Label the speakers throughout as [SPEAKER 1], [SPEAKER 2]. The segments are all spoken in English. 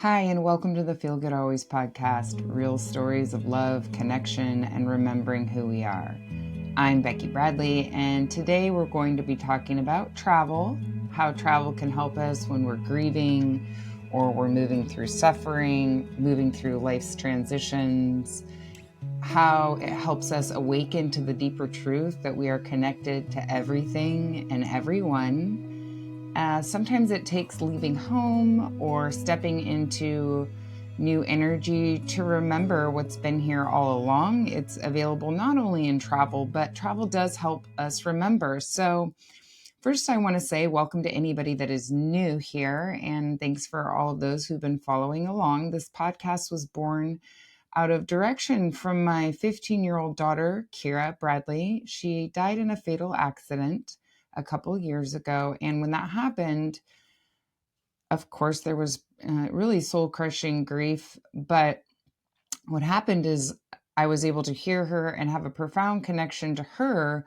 [SPEAKER 1] Hi, and welcome to the Feel Good Always podcast, real stories of love, connection, and remembering who we are. I'm Becky Bradley, and today we're going to be talking about travel, how travel can help us when we're grieving or we're moving through suffering, moving through life's transitions, how it helps us awaken to the deeper truth that we are connected to everything and everyone. Sometimes it takes leaving home or stepping into new energy to remember what's been here all along. It's available not only in travel, but travel does help us remember. So first, I want to say welcome to anybody that is new here, and thanks for all of those who've been following along. This podcast was born out of direction from my 15-year-old daughter, Keira Bradley. She died in a fatal accident a couple years ago. And when that happened, of course, there was really soul-crushing grief. But what happened is I was able to hear her and have a profound connection to her.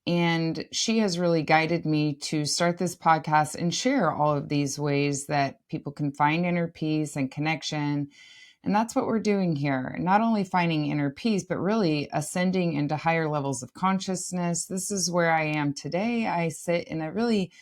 [SPEAKER 1] And she has really guided me to start this podcast and share all of these ways that people can find inner peace and connection. And that's what we're doing here. Not only finding inner peace, but really ascending into higher levels of consciousness. This is where I am today. I sit in a really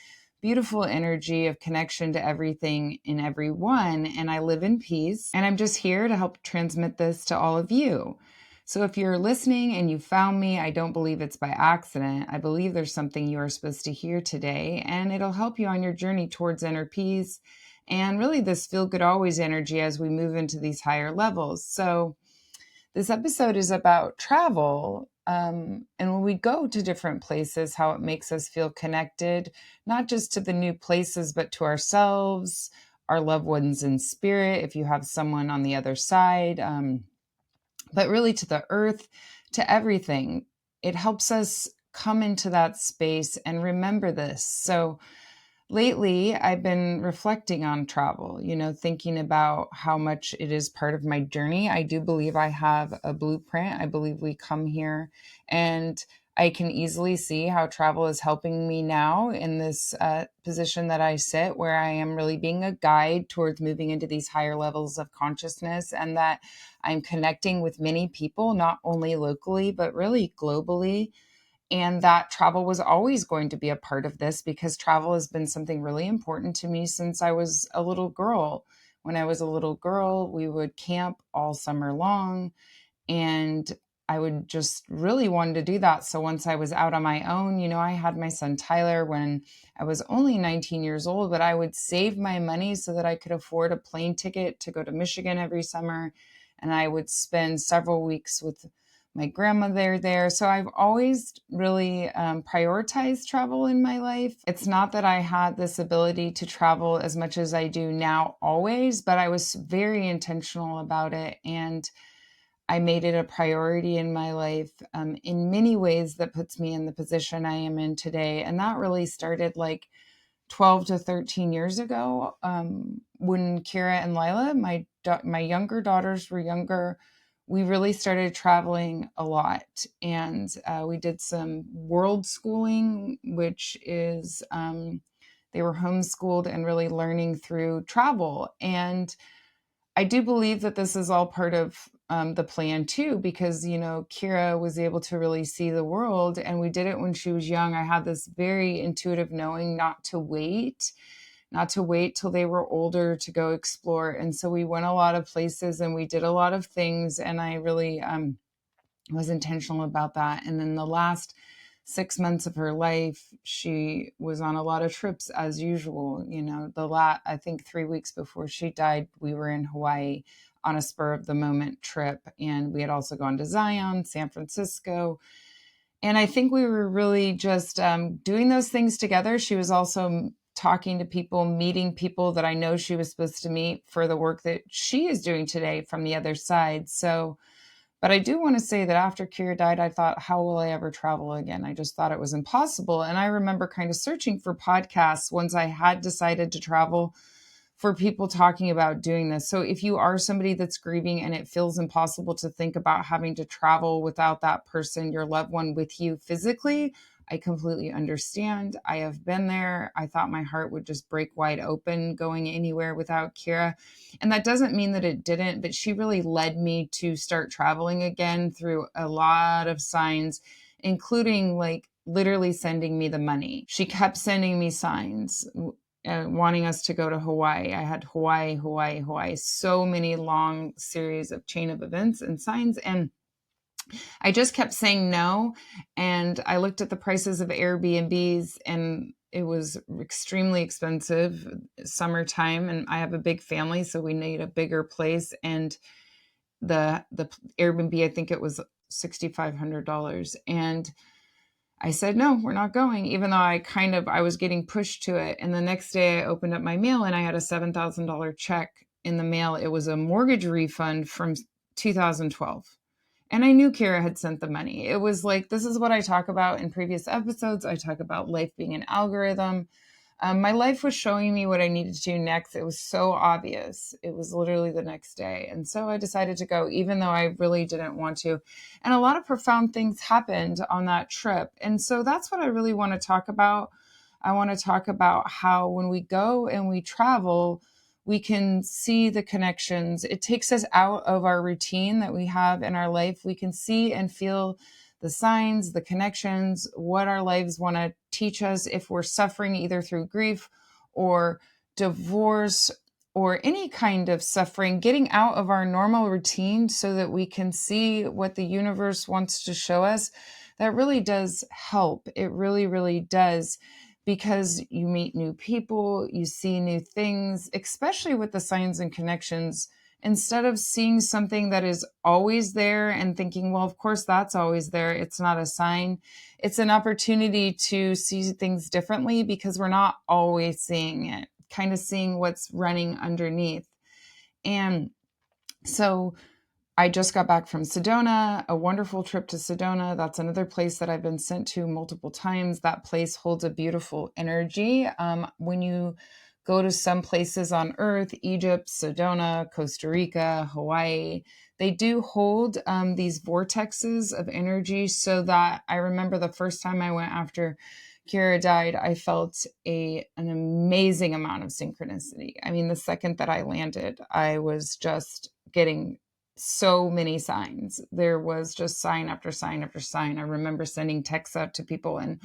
[SPEAKER 1] beautiful energy of connection to everything and everyone, and I live in peace. And I'm just here to help transmit this to all of you. So if you're listening and you found me, I don't believe it's by accident. I believe there's something you are supposed to hear today, and it'll help you on your journey towards inner peace and really this feel good always energy as we move into these higher levels. So this episode is about travel. And when we go to different places, how it makes us feel connected, not just to the new places, but to ourselves, our loved ones in spirit, if you have someone on the other side, but really to the earth, to everything. It helps us come into that space and remember this. So lately, I've been reflecting on travel, thinking about how much it is part of my journey. I do believe I have a blueprint. I believe we come here, and I can easily see how travel is helping me now in this position that I sit, where I am really being a guide towards moving into these higher levels of consciousness, and that I'm connecting with many people, not only locally, but really globally. And that travel was always going to be a part of this because travel has been something really important to me since I was a little girl. When I was a little girl, we would camp all summer long, and I would just really wanted to do that. So once I was out on my own, I had my son Tyler when I was only 19 years old, but I would save my money so that I could afford a plane ticket to go to Michigan every summer. And I would spend several weeks with my grandmother there. So I've always really prioritized travel in my life. It's not that I had this ability to travel as much as I do now always, but I was very intentional about it. And I made it a priority in my life in many ways that puts me in the position I am in today. And that really started like 12 to 13 years ago when Keira and Lila, my younger daughters were younger. We really started traveling a lot, and we did some world schooling, which is they were homeschooled and really learning through travel. And I do believe that this is all part of the plan too, because, Keira was able to really see the world, and we did it when she was young. I had this very intuitive knowing not to wait till they were older to go explore. And so we went a lot of places and we did a lot of things, and I really was intentional about that. And then the last 6 months of her life, she was on a lot of trips as usual. I think 3 weeks before she died, we were in Hawaii on a spur of the moment trip. And we had also gone to Zion, San Francisco. And I think we were really just doing those things together. She was also talking to people, meeting people that I know she was supposed to meet for the work that she is doing today from the other side. So, but I do want to say that after Keira died, I thought, how will I ever travel again? I just thought it was impossible. And I remember kind of searching for podcasts once I had decided to travel for people talking about doing this. So if you are somebody that's grieving and it feels impossible to think about having to travel without that person, your loved one, with you physically, I completely understand. I have been there. I thought my heart would just break wide open going anywhere without Keira. And that doesn't mean that it didn't, but she really led me to start traveling again through a lot of signs, including like literally sending me the money. She kept sending me signs, wanting us to go to Hawaii. I had Hawaii, Hawaii, Hawaii, so many long series of chain of events and signs. And I just kept saying no. And I looked at the prices of Airbnbs, and it was extremely expensive summertime. And I have a big family, so we need a bigger place. And the Airbnb, I think it was $6,500. And I said, no, we're not going, even though I was getting pushed to it. And the next day I opened up my mail and I had a $7,000 check in the mail. It was a mortgage refund from 2012. And I knew Keira had sent the money. It was like, this is what I talk about in previous episodes. I talk about life being an algorithm. My life was showing me what I needed to do next. It was so obvious. It was literally the next day. And so I decided to go, even though I really didn't want to. And a lot of profound things happened on that trip. And so that's what I really want to talk about. I want to talk about how when we go and we travel, we can see the connections. It takes us out of our routine that we have in our life. We can see and feel the signs, the connections, what our lives want to teach us if we're suffering either through grief or divorce or any kind of suffering, getting out of our normal routine so that we can see what the universe wants to show us. That really does help. It really, really does, because you meet new people, you see new things, especially with the signs and connections. Instead of seeing something that is always there and thinking, well, of course that's always there, it's not a sign. It's an opportunity to see things differently because we're not always seeing it, kind of seeing what's running underneath. And so I just got back from Sedona, a wonderful trip to Sedona. That's another place that I've been sent to multiple times. That place holds a beautiful energy. When you go to some places on earth, Egypt, Sedona, Costa Rica, Hawaii, they do hold these vortexes of energy, so that I remember the first time I went after Keira died, I felt an amazing amount of synchronicity. I mean, the second that I landed, I was just getting so many signs. There was just sign after sign after sign. I remember sending texts out to people, and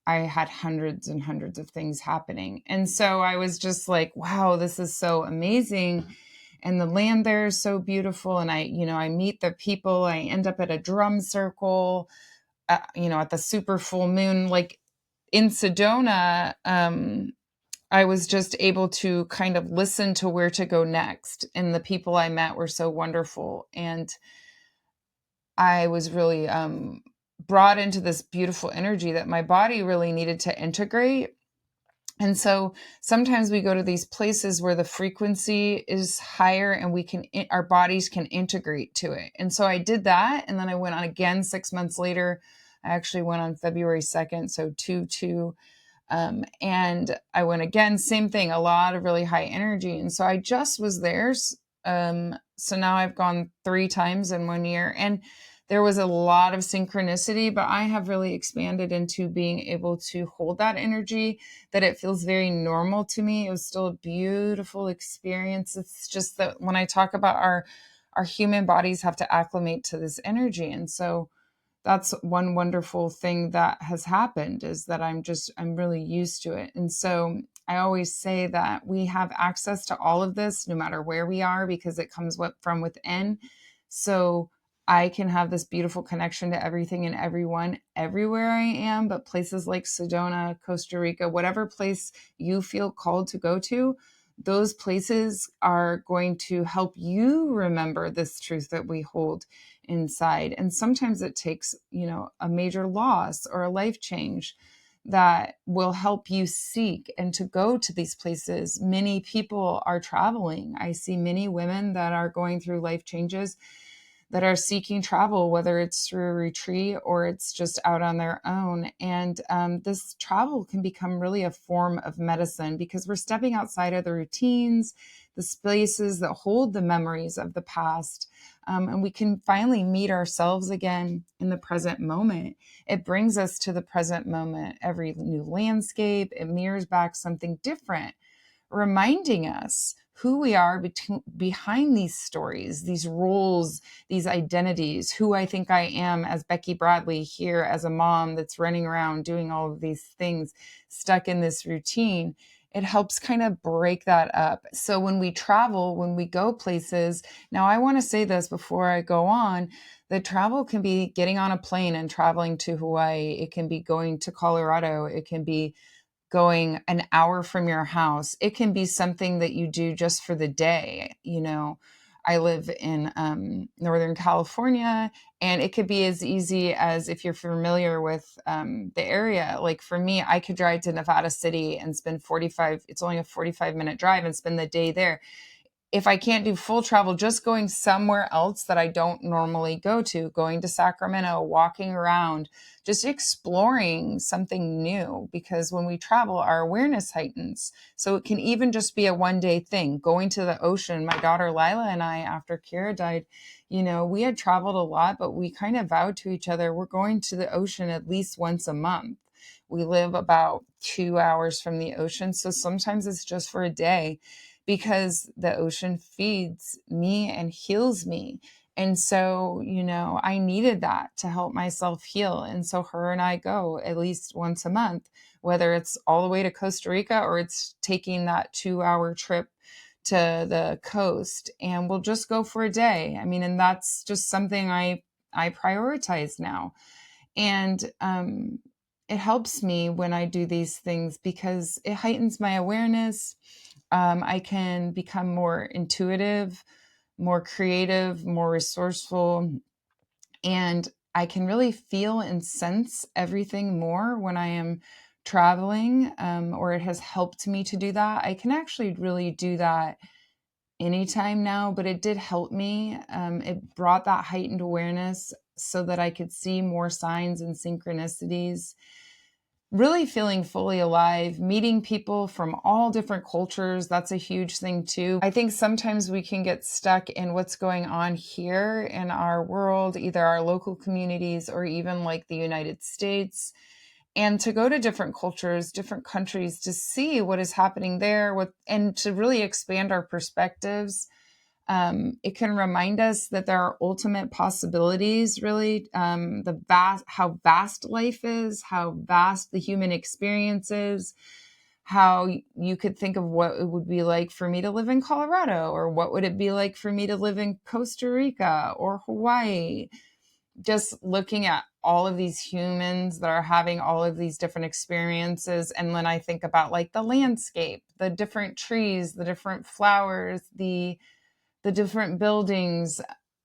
[SPEAKER 1] I had hundreds and hundreds of things happening. And so I was just like, wow, this is so amazing. And the land there is so beautiful. And I meet the people. I end up at a drum circle, at the super full moon, like in Sedona. I was just able to kind of listen to where to go next. And the people I met were so wonderful. And I was really brought into this beautiful energy that my body really needed to integrate. And so sometimes we go to these places where the frequency is higher and our bodies can integrate to it. And so I did that. And then I went on again 6 months later. I actually went on February 2nd. So 2/2. And I went again, same thing, a lot of really high energy. And so I just was there. So now I've gone 3 times in 1 year, and there was a lot of synchronicity, but I have really expanded into being able to hold that energy, that it feels very normal to me. It was still a beautiful experience. It's just that when I talk about our human bodies have to acclimate to this energy. And so that's one wonderful thing that has happened, is that I'm really used to it. And so I always say that we have access to all of this no matter where we are, because it comes from within. So I can have this beautiful connection to everything and everyone everywhere I am, but places like Sedona, Costa Rica, whatever place you feel called to go to, those places are going to help you remember this truth that we hold inside. And sometimes it takes, a major loss or a life change that will help you seek and to go to these places. Many people are traveling. I see many women that are going through life changes that are seeking travel, whether it's through a retreat or it's just out on their own. And this travel can become really a form of medicine because we're stepping outside of the routines, the spaces that hold the memories of the past. And we can finally meet ourselves again in the present moment. It brings us to the present moment. Every new landscape, it mirrors back something different, reminding us who we are behind these stories, these roles, these identities, who I think I am as Becky Bradley here as a mom that's running around doing all of these things, stuck in this routine. It helps kind of break that up. So when we travel, when we go places, now I want to say this before I go on, that travel can be getting on a plane and traveling to Hawaii. It can be going to Colorado. It can be going an hour from your house. It can be something that you do just for the day. I live in Northern California, and it could be as easy as, if you're familiar with the area, like for me, I could drive to Nevada City and spend it's only a 45-minute drive, and spend the day there. If I can't do full travel, just going somewhere else that I don't normally go to, going to Sacramento, walking around, just exploring something new. Because when we travel, our awareness heightens. So it can even just be a one-day thing. Going to the ocean. My daughter Lila and I, after Keira died, we had traveled a lot, but we kind of vowed to each other, we're going to the ocean at least once a month. We live about 2 hours from the ocean, so sometimes it's just for a day, because the ocean feeds me and heals me. And so, I needed that to help myself heal. And so her and I go at least once a month, whether it's all the way to Costa Rica or it's taking that 2-hour trip to the coast, and we'll just go for a day. I mean, and that's just something I prioritize now. And it helps me when I do these things because it heightens my awareness. I can become more intuitive, more creative, more resourceful, and I can really feel and sense everything more when I am traveling, or it has helped me to do that. I can actually really do that anytime now, but it did help me. It brought that heightened awareness so that I could see more signs and synchronicities. Really feeling fully alive, meeting people from all different cultures. That's a huge thing too. I think sometimes we can get stuck in what's going on here in our world, either our local communities or even like the United States. And to go to different cultures, different countries, to see what is happening there, and to really expand our perspectives. It can remind us that there are ultimate possibilities, really, how vast life is, how vast the human experience is, how you could think of what it would be like for me to live in Colorado, or what would it be like for me to live in Costa Rica or Hawaii. Just looking at all of these humans that are having all of these different experiences. And then I think about like the landscape, the different trees, the different flowers, the different buildings,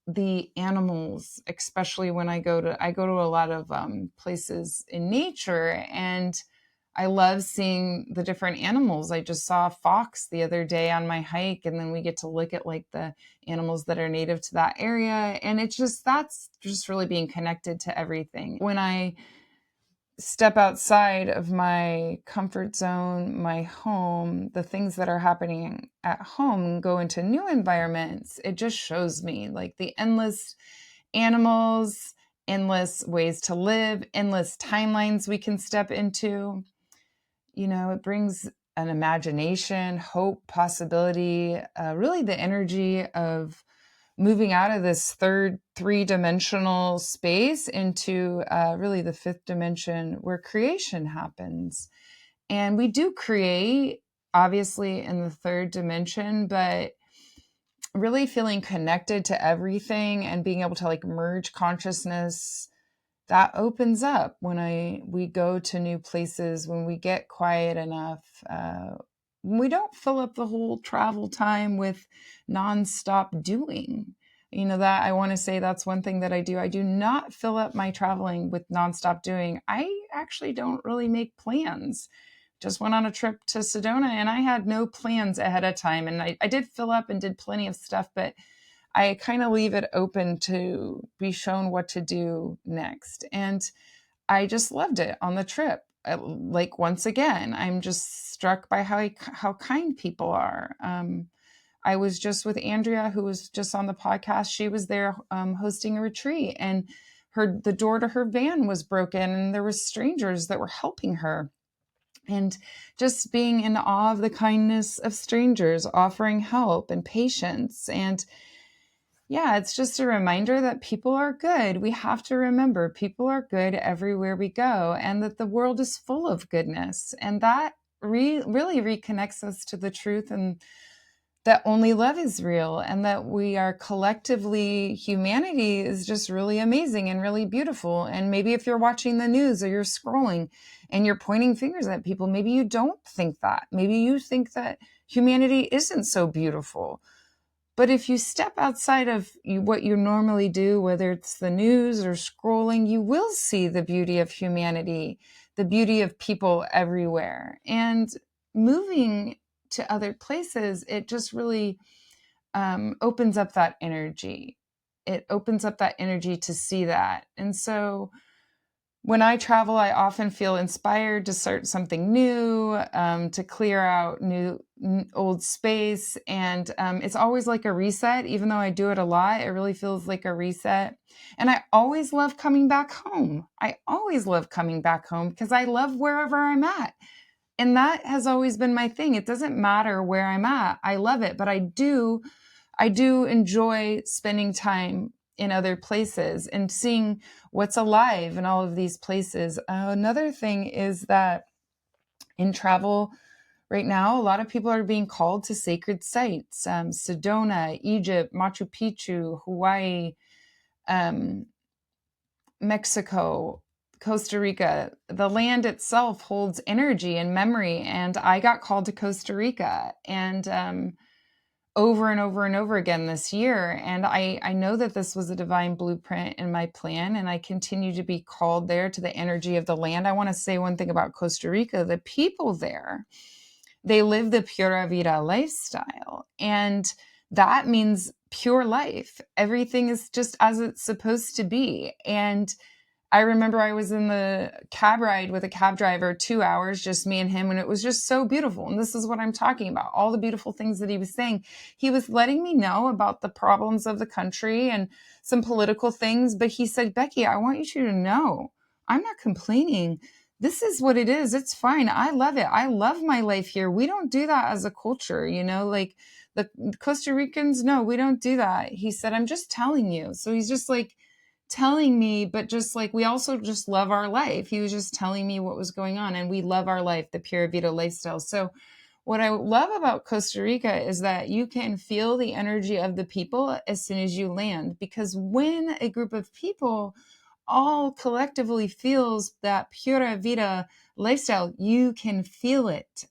[SPEAKER 1] the animals, especially when I go to a lot of places in nature, and I love seeing the different animals. I just saw a fox the other day on my hike, and then we get to look at like the animals that are native to that area. And that's just really being connected to everything. When I step outside of my comfort zone, my home, the things that are happening at home, go into new environments, it just shows me like the endless animals, endless ways to live, endless timelines we can step into. It brings an imagination, hope, possibility, really the energy of moving out of this third three-dimensional space into really the fifth dimension where creation happens. And we do create, obviously, in the third dimension, but really feeling connected to everything and being able to like merge consciousness, that opens up when we go to new places, when we get quiet enough. We don't fill up the whole travel time with nonstop doing. That I want to say that's one thing that I do. I do not fill up my traveling with nonstop doing. I actually don't really make plans. Just went on a trip to Sedona and I had no plans ahead of time. And I did fill up and did plenty of stuff, but I kind of leave it open to be shown what to do next. And I just loved it on the trip. Like, once again, I'm just struck by how kind people are. I was just with Andrea, who was just on the podcast. She was there hosting a retreat, and the door to her van was broken, and there were strangers that were helping her. And just being in awe of the kindness of strangers, offering help and patience. And yeah, it's just a reminder that people are good. We have to remember people are good everywhere we go, and that the world is full of goodness. And that really reconnects us to the truth, and that only love is real, and that we are collectively, humanity is just really amazing and really beautiful. And maybe if you're watching the news or you're scrolling and you're pointing fingers at people, maybe you don't think that. Maybe you think that humanity isn't so beautiful. But if you step outside of what you normally do, whether it's the news or scrolling, you will see the beauty of humanity, the beauty of people everywhere. And moving to other places, it just really opens up that energy. It opens up that energy to see that. And so when I travel, I often feel inspired to start something new, to clear out old space. And it's always like a reset. Even though I do it a lot, it really feels like a reset. And I always love coming back home. I always love coming back home because I love wherever I'm at. And that has always been my thing. It doesn't matter where I'm at. I love it. But I do enjoy spending time in other places and seeing what's alive in all of these places. Another thing is that in travel right now, a lot of people are being called to sacred sites. Sedona, Egypt, Machu Picchu, Hawaii, Mexico, Costa Rica. The land itself holds energy and memory. And I got called to Costa Rica, and over and over and over again this year. And I know that this was a divine blueprint in my plan, and I continue to be called there to the energy of the land. I want to say one thing about Costa Rica. The people there, they live the Pura Vida lifestyle. And that means pure life. Everything is just as it's supposed to be. And I remember I was in the cab ride with a cab driver, 2 hours, just me and him. And it was just so beautiful. And this is what I'm talking about. All the beautiful things that he was saying. He was letting me know about the problems of the country and some political things. But he said, Becky, I want you to know, I'm not complaining. This is what it is. It's fine. I love it. I love my life here. We don't do that as a culture, like the Costa Ricans. No, we don't do that. He said, I'm just telling you. So he's just like telling me, but just like, we also just love our life. He was just telling me what was going on, and we love our life, the Pura Vida lifestyle. So what I love about Costa Rica is that you can feel the energy of the people as soon as you land, because when a group of people all collectively feels that Pura Vida lifestyle, you can feel it.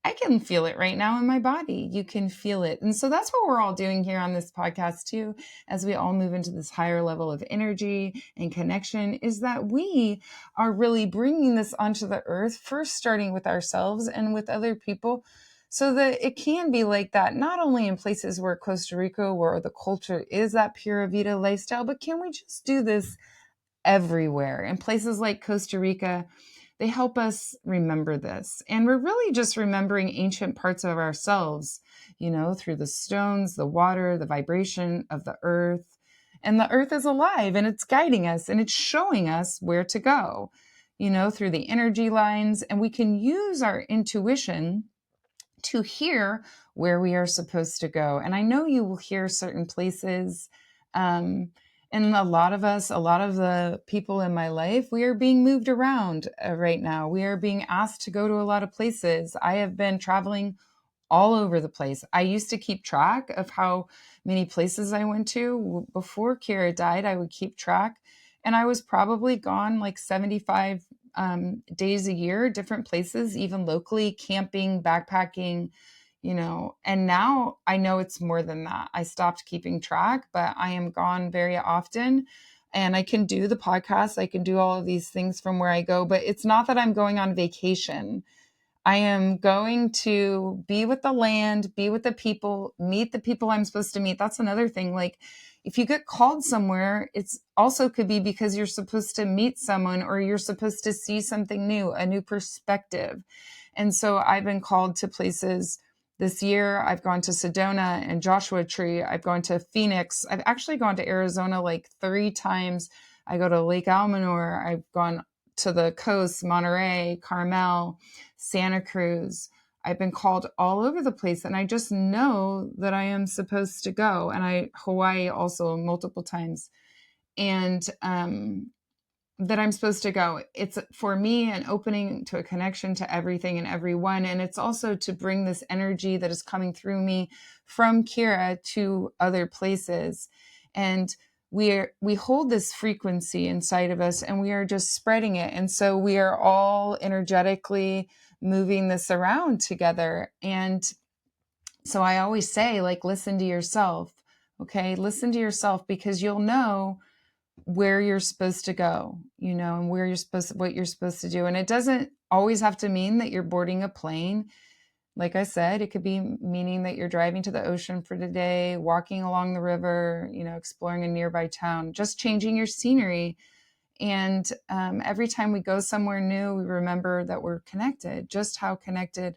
[SPEAKER 1] I can feel it right now in my body. You can feel it. And so that's what we're all doing here on this podcast too, as we all move into this higher level of energy and connection, is that we are really bringing this onto the earth, first starting with ourselves and with other people, so that it can be like that, not only in places where Costa Rica, where the culture is that Pura Vida lifestyle, but can we just do this everywhere? In places like Costa Rica, they help us remember this. And we're really just remembering ancient parts of ourselves, through the stones, the water, the vibration of the earth. And the earth is alive, and it's guiding us, and it's showing us where to go, through the energy lines. And we can use our intuition to hear where we are supposed to go. And I know you will hear certain places. And a lot of the people in my life, we are being moved around right now. We are being asked to go to a lot of places. I have been traveling all over the place. I used to keep track of how many places I went to. Before Keira died, I would keep track. And I was probably gone like 75 days a year, different places, even locally, camping, backpacking, and now I know it's more than that. I stopped keeping track, but I am gone very often, and I can do the podcast. I can do all of these things from where I go, but it's not that I'm going on vacation. I am going to be with the land, be with the people, meet the people I'm supposed to meet. That's another thing. Like, if you get called somewhere, it's also could be because you're supposed to meet someone or you're supposed to see something new, a new perspective. And so I've been called to places this year. I've gone to Sedona and Joshua Tree. I've gone to Phoenix. I've actually gone to Arizona like 3 times. I go to Lake Almanor. I've gone to the coast, Monterey, Carmel, Santa Cruz. I've been called all over the place, and I just know that I am supposed to go. And Hawaii also multiple times, and that I'm supposed to go. It's for me an opening to a connection to everything and everyone, and it's also to bring this energy that is coming through me from Keira to other places. And we hold this frequency inside of us, and we are just spreading it. And so we are all energetically moving this around together. And so I always say, like, listen to yourself. Okay, listen to yourself, because you'll know where you're supposed to go, and what you're supposed to do. And it doesn't always have to mean that you're boarding a plane. Like I said, it could be meaning that you're driving to the ocean for the day, walking along the river, exploring a nearby town, just changing your scenery. And every time we go somewhere new, we remember that we're connected, just how connected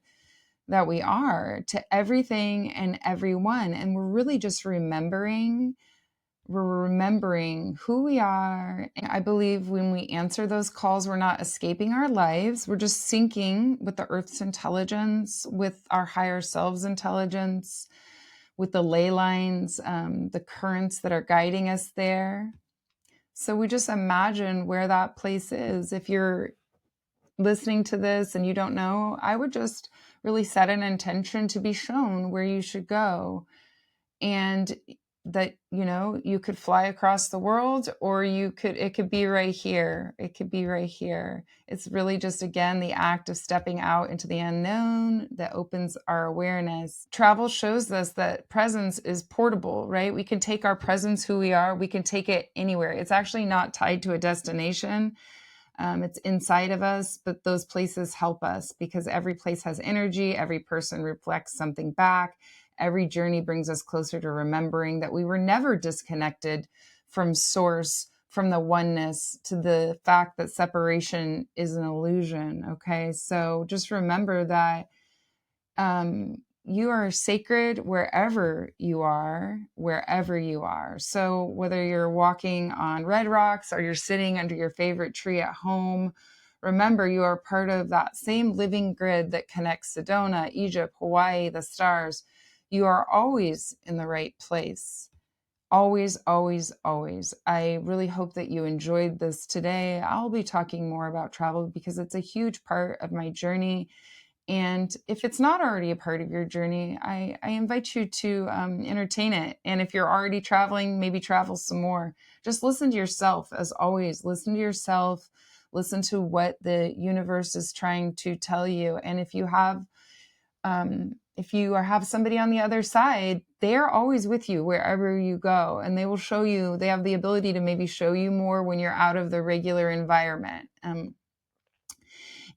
[SPEAKER 1] that we are to everything and everyone. And we're really just remembering who we are. And I believe when we answer those calls, we're not escaping our lives. We're just syncing with the Earth's intelligence, with our higher selves intelligence, with the ley lines, the currents that are guiding us there. So we just imagine where that place is. If you're listening to this and you don't know, I would just really set an intention to be shown where you should go. And that, you could fly across the world, or it could be right here. It could be right here. It's really just, again, the act of stepping out into the unknown that opens our awareness. Travel shows us that presence is portable, right? We can take our presence, who we are, we can take it anywhere. It's actually not tied to a destination. It's inside of us, but those places help us because every place has energy. Every person reflects something back. Every journey brings us closer to remembering that we were never disconnected from source, from the oneness, to the fact that separation is an illusion. Okay. So just remember that you are sacred wherever you are. So whether you're walking on red rocks or you're sitting under your favorite tree at home, remember you are part of that same living grid that connects Sedona, Egypt, Hawaii, the stars. You are always in the right place. Always, always, always. I really hope that you enjoyed this today. I'll be talking more about travel because it's a huge part of my journey. And if it's not already a part of your journey, I invite you to entertain it. And if you're already traveling, maybe travel some more. Just listen to yourself, as always. Listen to yourself. Listen to what the universe is trying to tell you. And if you have somebody on the other side, they're always with you wherever you go. And they will show you, they have the ability to maybe show you more when you're out of the regular environment.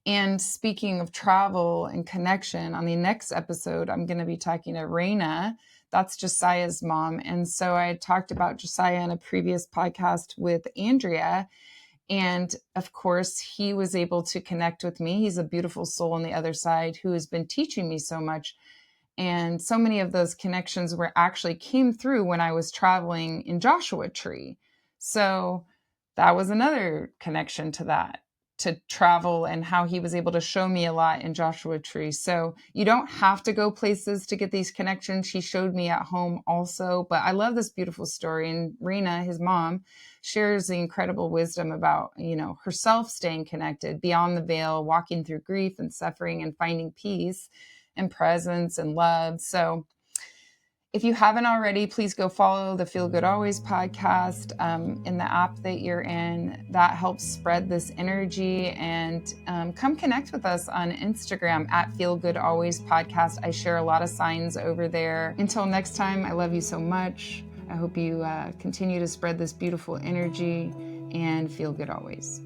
[SPEAKER 1] And speaking of travel and connection, on the next episode, I'm going to be talking to Raina. That's Josiah's mom. And so I talked about Josiah in a previous podcast with Andrea. And of course, he was able to connect with me. He's a beautiful soul on the other side who has been teaching me so much. And so many of those connections came through when I was traveling in Joshua Tree. So that was another connection to travel and how he was able to show me a lot in Joshua Tree. So you don't have to go places to get these connections. He showed me at home also, but I love this beautiful story. And Rena, his mom, shares the incredible wisdom about, herself staying connected beyond the veil, walking through grief and suffering and finding peace and presence and love. So if you haven't already, please go follow the Feel Good Always podcast in the app that you're in. That helps spread this energy. And come connect with us on Instagram at Feel Good Always podcast. I share a lot of signs over there. Until next time, I love you so much. I hope you continue to spread this beautiful energy and feel good always.